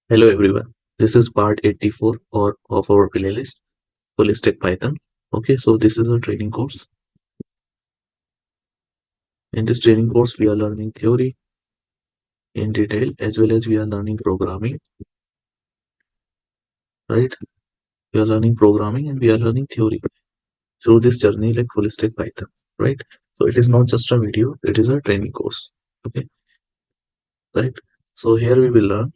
Hello everyone. This is part 84 or of our playlist Holistic Python. Okay, so this is a training course. In this training course, we are learning theory in detail as well as we are learning programming, right? We are learning programming and we are learning theory through this journey like Holistic Python, right? So it is not just a video, it is a training course. Okay, right? So here we will learn,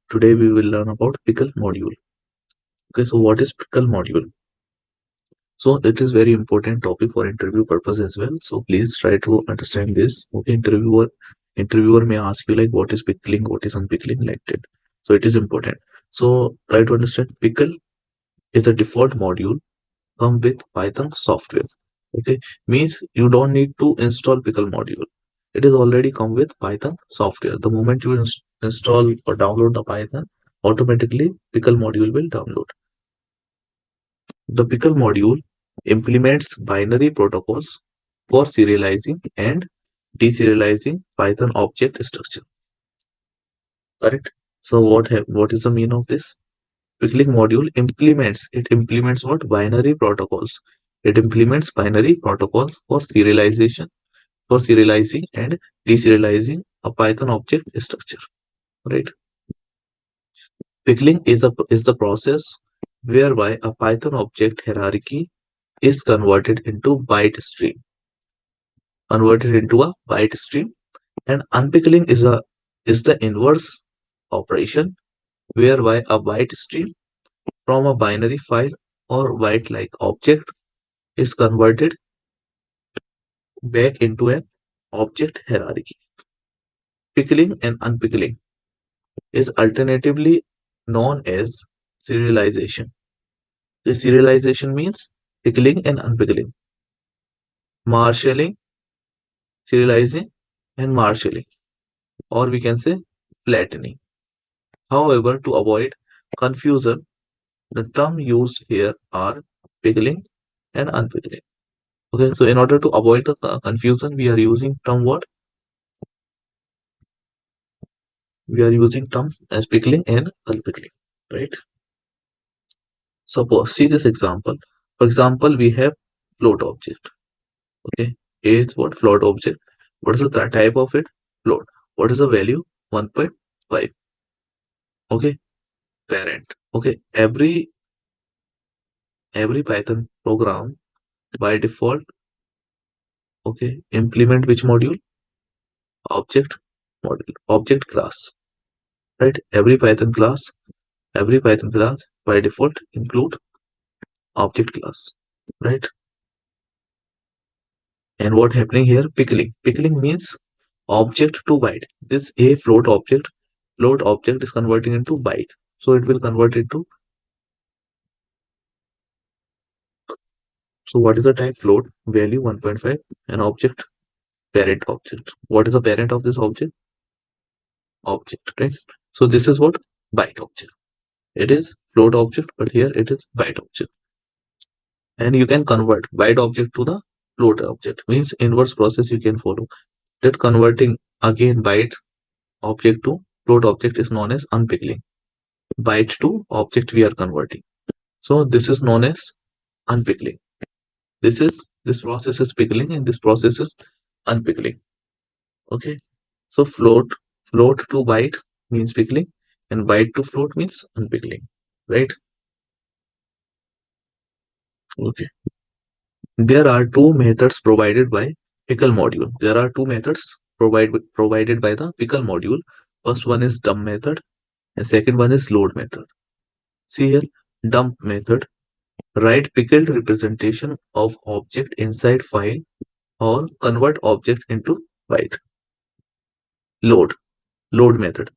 today we will learn about Pickle module. Okay, so what is Pickle module? So it is very important topic for interview purpose as well. So please try to understand this. Okay, interviewer may ask you like what is pickling, what is unpickling, like that. So it is important. So try to understand pickle is a default module come with Python software. Okay, means you don't need to install pickle module. It is already come with Python software. The moment you install or download the Python, automatically pickle module will download. The Pickle module implements binary protocols for serializing and deserializing Python object structure. Correct? So what is the meaning of this? Pickling module implements what? Binary protocols. It implements binary protocols for serializing and deserializing a Python object structure. Right? Pickling is the process whereby a Python object hierarchy is converted into a byte stream, and unpickling is the inverse operation whereby a byte stream from a binary file or byte like object is converted back into an object hierarchy. Pickling and unpickling is alternatively known as serialization. The serialization means pickling and unpickling, marshalling, serializing, and marshalling, or we can say flattening. However, to avoid confusion, the term used here are pickling and unpickling. Okay, so in order to avoid the confusion, we are using term what? We are using term as pickling and unpickling, right? Suppose, see this example. For example, we have float object. Okay, A is what? Float object. What is the type of it? Float. What is the value? 1.5. Okay, parent. Okay, every Python program by default, okay, implement which module? Object module, object class, right? Every Python class by default include object class, right? And what happening here? Pickling means object to byte. This a float object is converting into byte, so it will convert into. So what is the type? Float, value 1.5, and object, parent object. What is the parent of this object, right? So this is what? Byte object. It is float object, but here it is byte object. And you can convert byte object to the float object, means inverse process you can follow. That converting again byte object to float object is known as unpickling. Byte to object we are converting. So this is known as unpickling. This process is pickling and this process is unpickling. Okay. So float to byte means pickling and byte to float means unpickling. Right? Okay. There are two methods provided by pickle module. There are two methods provided by the pickle module. First one is dump method and second one is load method. See here, dump method. Write pickled representation of object inside file or convert object into byte. Load method,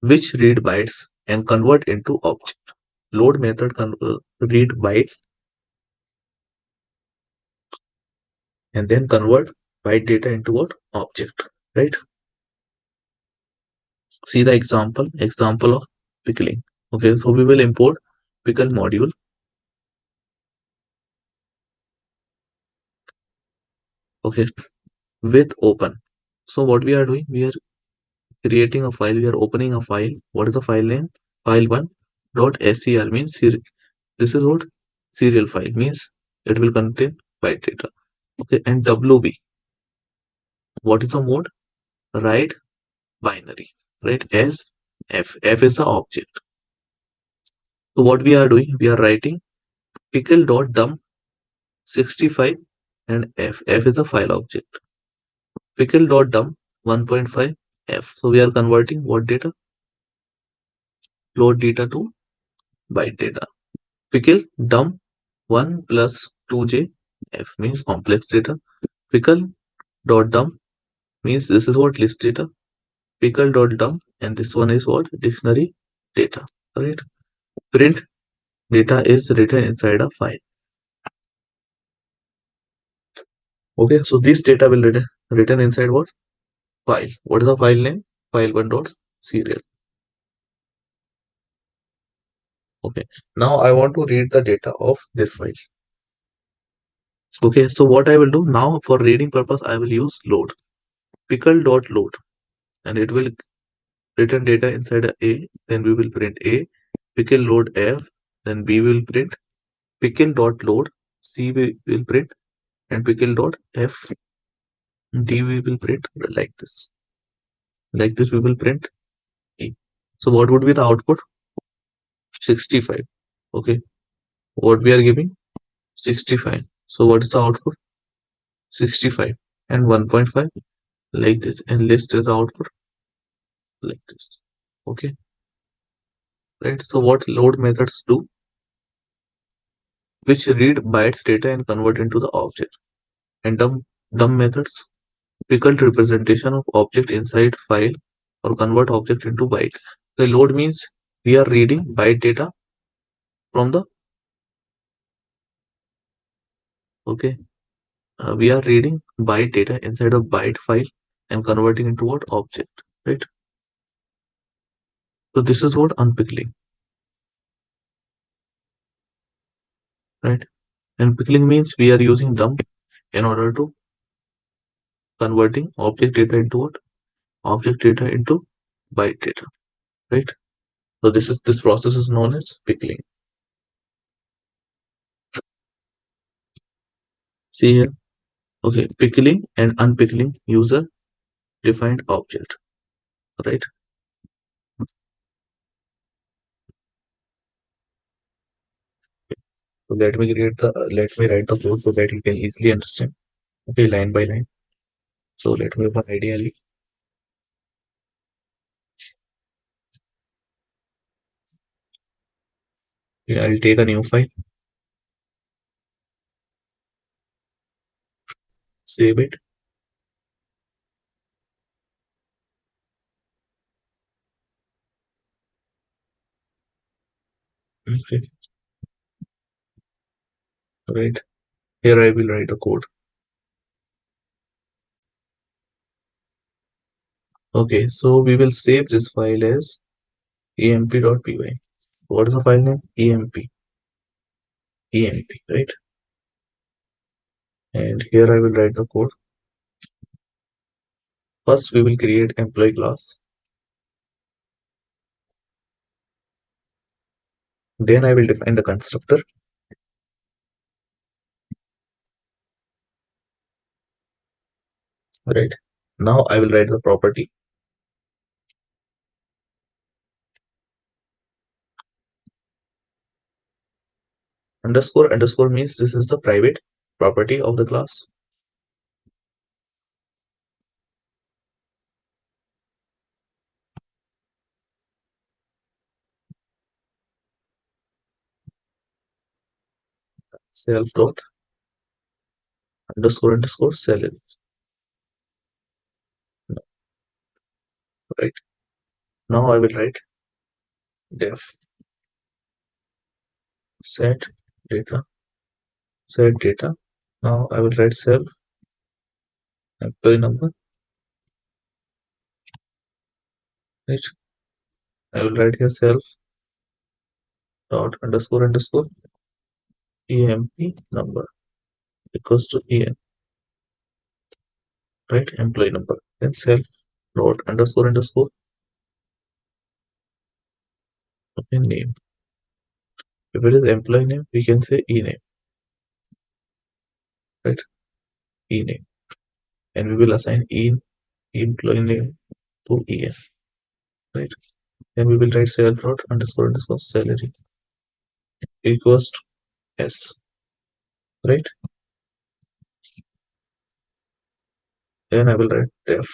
which read bytes and convert into object. Load method read bytes and then convert byte data into what? Object, right? See the example of pickling. Okay, so we will import pickle module. Okay, with open. So what we are doing, we are creating a file, we are opening a file. What is the file name? File1 dot ser means this is what serial file means. It will contain byte data. Okay, and wb, what is the mode? Write binary, right? As f is the object. So what we are doing, we are writing pickle dot dump 65 and f is a file object. Pickle dot dump 1.5 f. So we are converting what data? Float data to byte data. Pickle dump 1 plus 2j f means complex data. Pickle dot dump means this is what list data. Pickle dot dump and this one is what dictionary data. Right? Print data is written inside a file. Okay, so this data will written inside what? File. What is the file name? File1 dot serial. Okay, now I want to read the data of this file. Okay, so what I will do now for reading purpose, I will use load. Pickle dot load, and it will return data inside a. Then we will print a. Pickle load f. Then b will print. Pickle dot load c will print, and pickle dot f d we will print like this. Like this we will print e. So what would be the output? 65. Okay, what we are giving? 65. So what is the output? 65 and 1.5 like this, and list is output like this. Okay, right? So what load methods do? Which read bytes data and convert into the object. And dump methods, pickled representation of object inside file or convert object into byte. The load means we are reading byte data from the okay. We are reading byte data inside a byte file and converting into what object, right? So this is what unpickling, right? And pickling means we are using dump in order to converting object data into what? Object data into byte data, right? So this process is known as pickling. See here, okay, pickling and unpickling user defined object, right? So let me write the code so that you can easily understand. Okay, line by line. So let me open ideally. Yeah, I'll take a new file, save it. Okay, right. Here I will write the code. Okay, so we will save this file as emp.py. What is the file name? emp, right? And here I will write the code. First, we will create employee class. Then I will define the constructor. Right. Now I will write the property. Underscore underscore means this is the private property of the class. Self dot underscore underscore salary. Right. Now I will write def set data set data. Now I will write self employee number. Right. I will write here self dot underscore underscore emp number equals to en, right? Employee number. Then self dot underscore underscore. Okay, name. If it is employee name, we can say e name, right? E name, and we will assign employee name to en, right? And we will write self dot underscore underscore salary equals to s, right? Then I will write def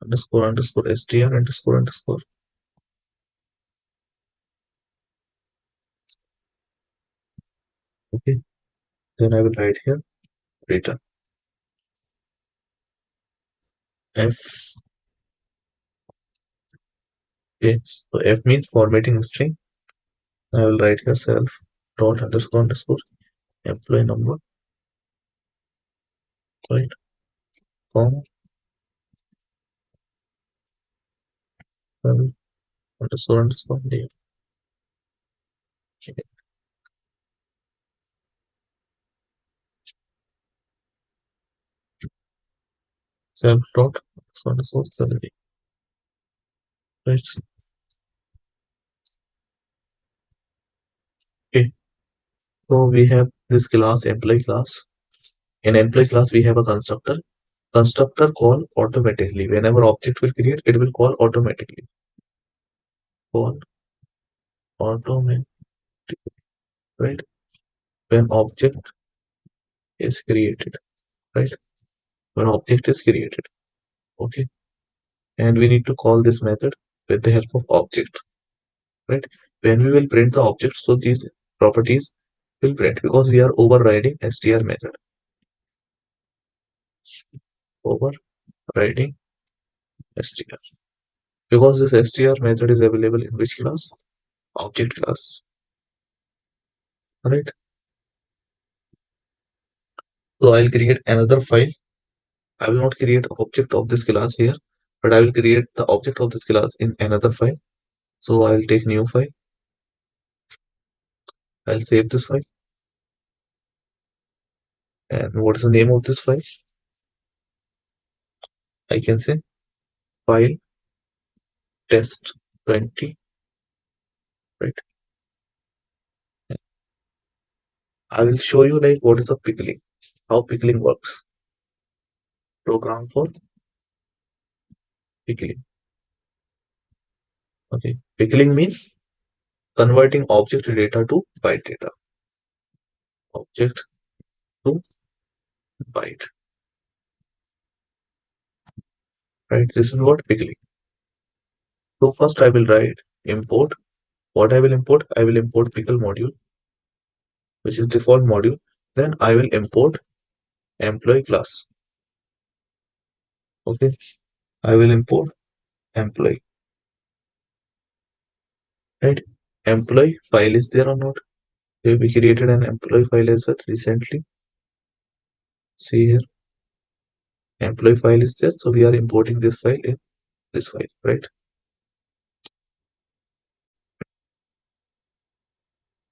underscore underscore str underscore underscore. Okay. Then I will write here return f. Okay. So f means formatting string. I will write here self dot underscore underscore employee number, right? Comma self underscore underscore name. Self dot underscore salary, right? Okay. So we have this class employee class. In employee class, we have a constructor. Constructor call automatically. Whenever object will create, it will call automatically. Call automatic, right? When object is created, right? When object is created, okay. And we need to call this method with the help of object, right? When we will print the object, so these properties will print because we are overriding str method. Overriding str. Because this str method is available in which class? Object class, right? So I'll create another file. I will not create object of this class here, but I will create the object of this class in another file. So I will take new file. I'll save this file. And what is the name of this file? I can say file test 20, right? I will show you like what is a pickling, how pickling works. Program for pickling. Okay. Pickling means converting object data to byte data. Object to byte. Right? This is what pickling. So first I will write import. What I will import? I will import pickle module, which is default module. Then I will import employee class. Okay. I will import employee. Right? Employee file is there or not? We created an employee file as well recently. See here, employee file is there. So we are importing this file in this file, right?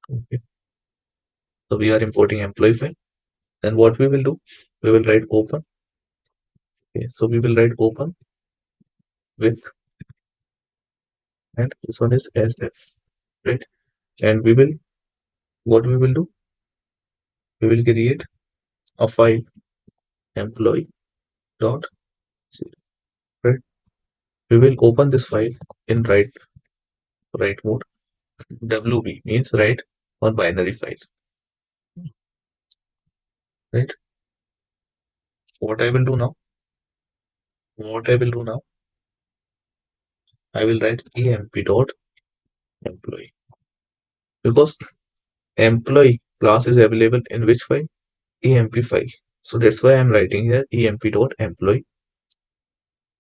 Okay. So we are importing employee file. Then what we will do? We will write open. Okay. So we will write open with, and this one is SF, right? And we will, what we will do? We will create a file employee dot, right? We will open this file in write mode. WB means write or binary file, right? What I will do now? What I will do now? I will write emp dot employee because employee class is available in which file? Emp file. So that's why I'm writing here emp dot employee,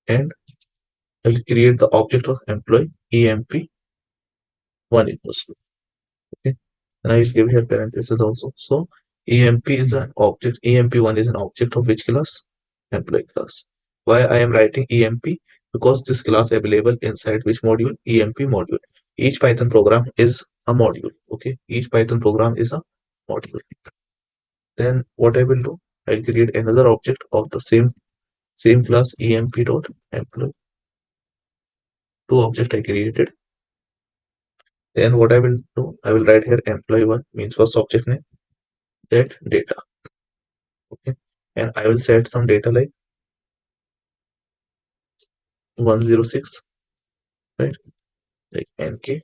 and I'll create the object of employee emp1 equals to, okay, and I will give here parenthesis also. So emp is an object, emp1 is an object of which class? Employee class. Why I am writing emp? Because this class available inside which module? Emp module. Each Python program is a module. Okay, each Python program is a module. Then what I will do? I'll create another object of the same same class emp dot employee, two object I created. Then what I will do, I will write here employee1 means first object name, that data. Okay, and I will set some data like 106, right? Like nk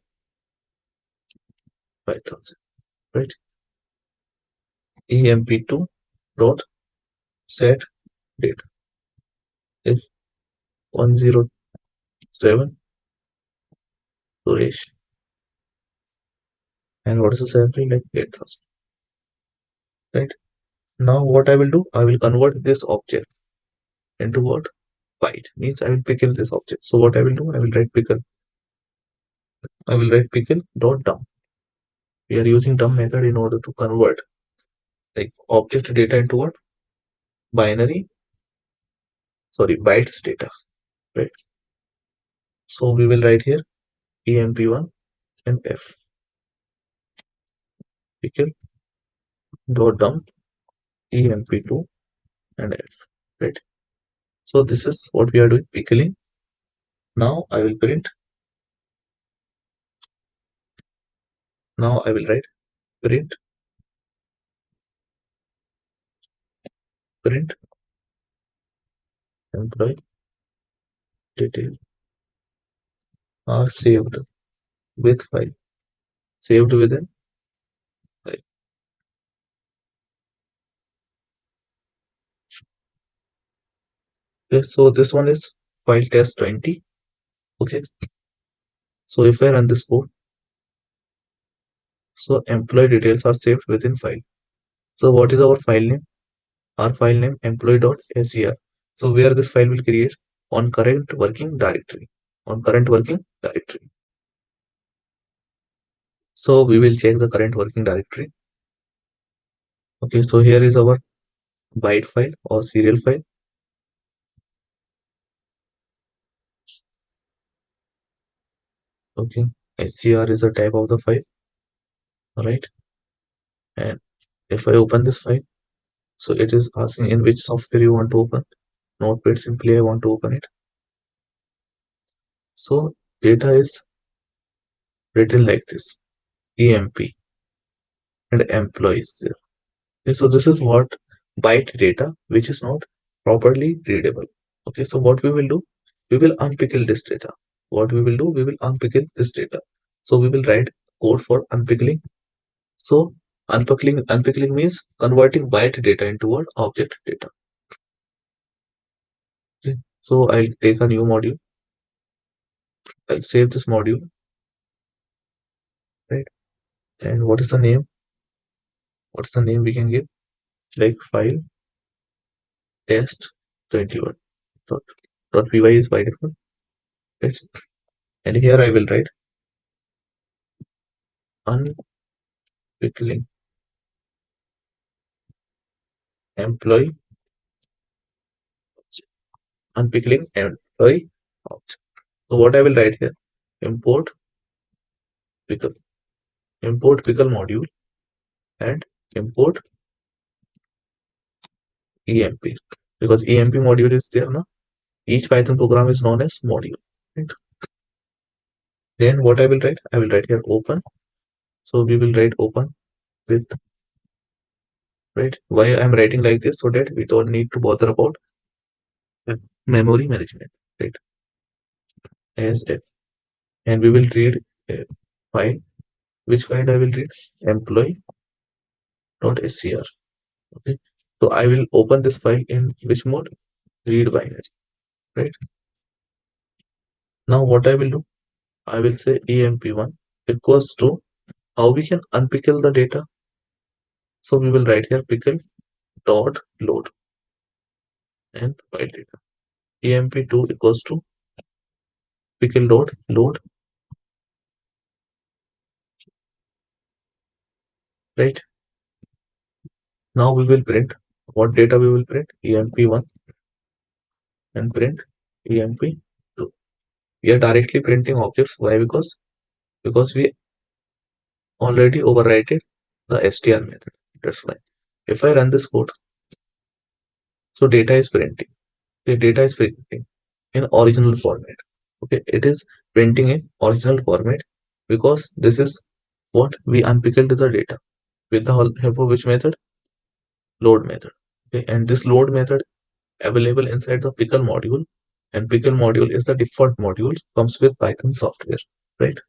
5000, right? emp2 dot set data if 107 Suresh, and what is the salary like 8000, right? Now what I will do, I will convert this object into what? Byte means I will pickle this object. So what I will do, I will write pickle. I will write pickle dot dump. We are using dump method in order to convert like object data into what? Binary, sorry, bytes data, right? So we will write here emp1 and f pickle dot dump emp2 and f, right? So this is what we are doing, pickling. Now I will print. Now I will write print employee detail are saved with file, saved within file. Okay, so this one is file test 20. Okay, so if I run this code, so employee details are saved within file. So what is our file name? Our file name employee.ser. So where this file will create? On current working directory. On current working directory. So we will check the current working directory. Okay, so here is our byte file or serial file. Okay, SCR is a type of the file, right? And if I open this file, so it is asking in which software you want to open. Notepad, simply I want to open it. So data is written like this, emp and employees there. Okay, so this is what byte data which is not properly readable. Okay, so what we will do, we will unpickle this data. What we will do, we will unpickle this data. So we will write code for unpickling. So unpickling means converting byte data into what? Object data. Okay, so I'll take a new module. I'll save this module, right? And what is the name? What's the name we can give? Like file test 21 py is by default. Right? And here I will write unpickling employee unpickling employee object. So what I will write here, import pickle, import pickle module and import emp, because emp module is there now. Each Python program is known as module, right? Then what I will write, I will write here open. So we will write open with, right? Why I'm writing like this, so that we don't need to bother about memory management, right? As f, and we will read a file. Which file I will read? Employee.scr. Okay, so I will open this file in which mode? Read binary, right? Now what I will do, I will say emp1 equals to how we can unpickle the data. So we will write here pickle dot load and file data. emp2 equals to pickle dot load, right? Now we will print what data we will print, emp1 and print emp2. We are directly printing objects. Why? Because we already overwrite the str method. That's why. If I run this code, so data is printing. Okay, data is printing in original format. Okay, it is printing in original format because this is what we unpickled the data with the help of which method? Load method. Okay, and this load method available inside the pickle module, and pickle module is the default module, comes with Python software, right?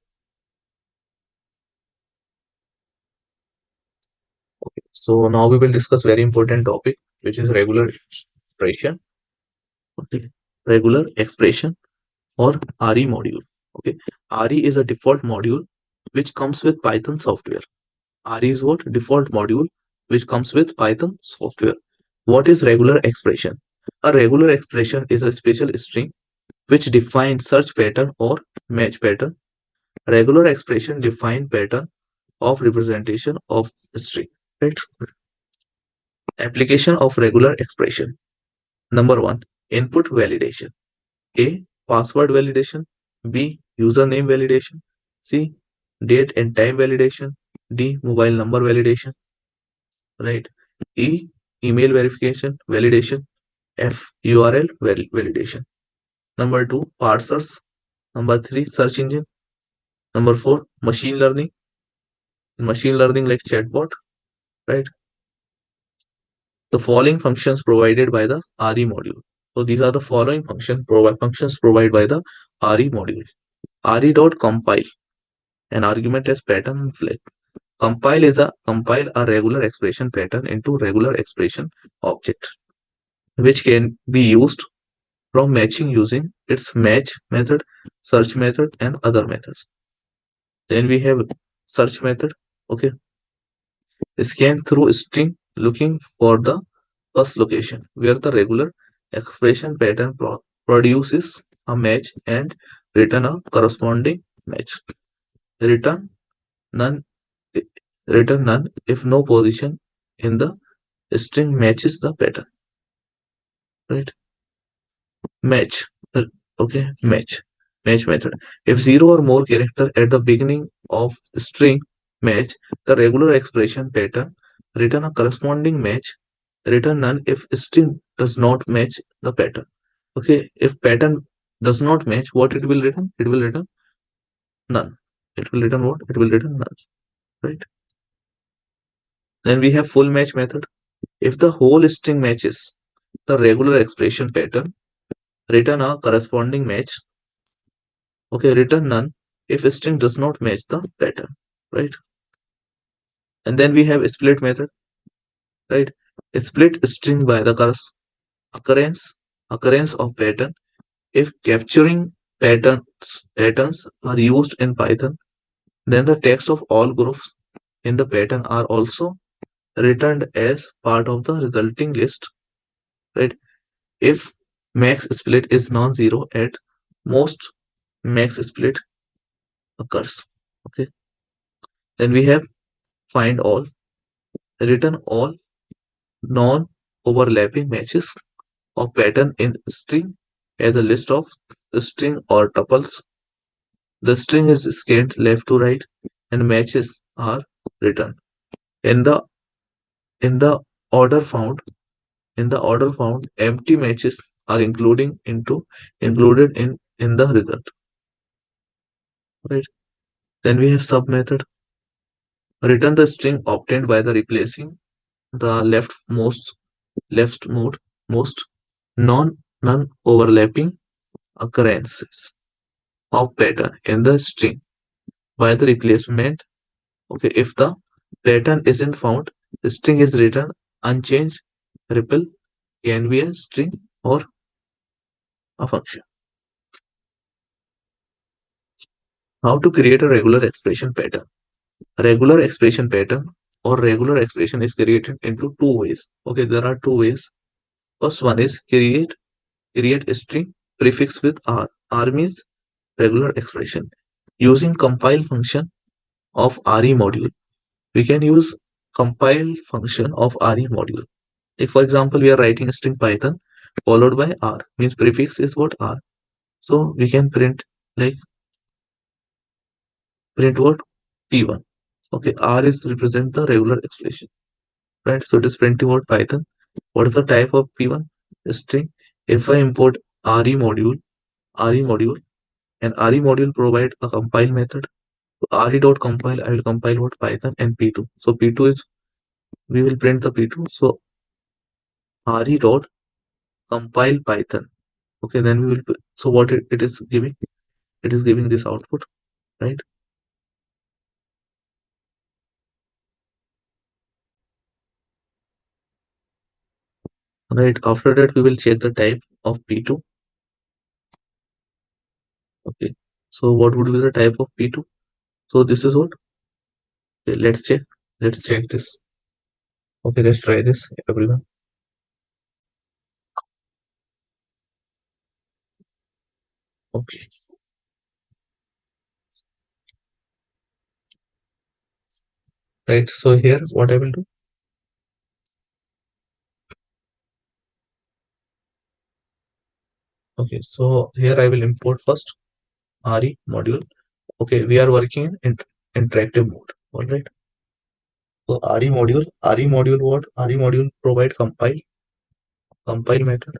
Okay, so now we will discuss very important topic, which is regular expression. Okay, regular expression or RE module. Okay, RE is a default module which comes with Python software. RE is what? Default module which comes with Python software. What is regular expression? A regular expression is a special string which defines search pattern or match pattern. Regular expression define pattern of representation of string. Right? Application of regular expression. Number one, input validation. A. Password validation. B. Username validation. C. Date and time validation. D. Mobile number validation. Right. E. Email verification validation. F. URL validation. Number two, parsers. Number three, search engine. Number four, machine learning. Machine learning like chatbot. Right. The following functions provided by the RE module. So these are the following functions provided by the RE module. RE.compile. An argument as pattern and flag. Compile a regular expression pattern into regular expression object, which can be used from matching using its match method, search method, and other methods. Then we have search method. Okay, scan through string looking for the first location where the regular expression pattern produces a match and return a corresponding match. Return none return none if no position in the string matches the pattern. Right? Match. Okay, match method. If zero or more character at the beginning of string match the regular expression pattern, return a corresponding match. Return none if string does not match the pattern. Okay, if pattern does not match, what it will return? It will return none. It will return what? It will return none. Right? Then we have full match method. If the whole string matches the regular expression pattern, return a corresponding match. Okay, return none if a string does not match the pattern, right? And then we have a split method, right? A split string by the occurrence of pattern. If capturing patterns are used in Python, then the text of all groups in the pattern are also returned as part of the resulting list, right? If max split is non-zero at most, max split occurs. Okay. Then we have find all, return all non-overlapping matches of pattern in string as a list of string or tuples. The string is scanned left to right and matches are returned. In the in the order found, empty matches are included in the result. Right. Then we have sub method. Return the string obtained by the replacing the left mode most non overlapping occurrences of pattern in the string by the replacement. Okay, if the pattern isn't found, the string is written unchanged. Ripple can be a string or a function. How to create a regular expression pattern? A regular expression pattern or regular expression is created into two ways. Okay, there are two ways. First one is create a string prefix with r. R means regular expression. Using compile function of RE module, we can use compile function of RE module. Like for example, we are writing a string Python followed by R, means prefix is what? R. So we can like print what? P1. Okay, R is represent the regular expression, right? So it is printing what? Python. What is the type of P1? A string. If I import re module, and re module provides a compile method. So re.compile, I will compile what Python and P2. So P2 is, we will print the P2. So re.compile Python. Okay, then we will. So what it is giving? It is giving this output, right? Right. After that, we will check the type of P2. Okay. So what would be the type of P2? So this is what. Okay, let's check. Let's check this. Okay, let's try this, everyone. Okay. Right. So here, what I will do. Okay. So here I will import first RE module. Okay, we are working in interactive mode. All right. So RE module what? RE module provide compile method.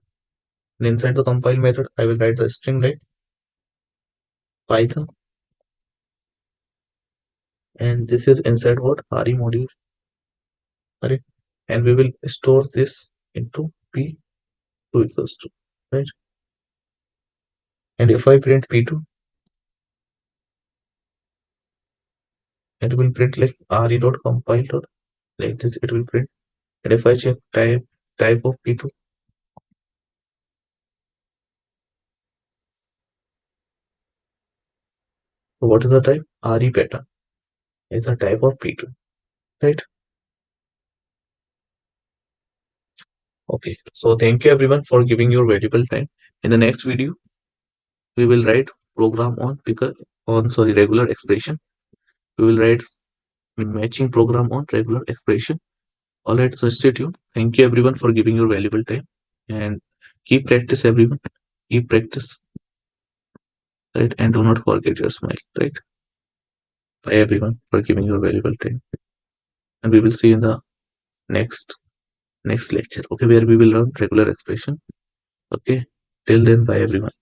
And inside the compile method, I will write the string like Python, and this is inside what? RE module. Right. And we will store this into P2 equals to, right. And if I print P2, it will print like re.compile dot, like this it will print. And if I check type of P2, so what is the type? Re pattern is the type of P2, right? Okay, so thank you everyone for giving your valuable time. In the next video, we will write program on regular expression. We will write matching program on regular expression. All right, so stay tuned. Thank you everyone for giving your valuable time, and keep practice everyone. Keep practice, right? And do not forget your smile, right? Bye everyone for giving your valuable time, and we will see you in the next lecture. Okay, where we will learn regular expression. Okay, till then, bye everyone.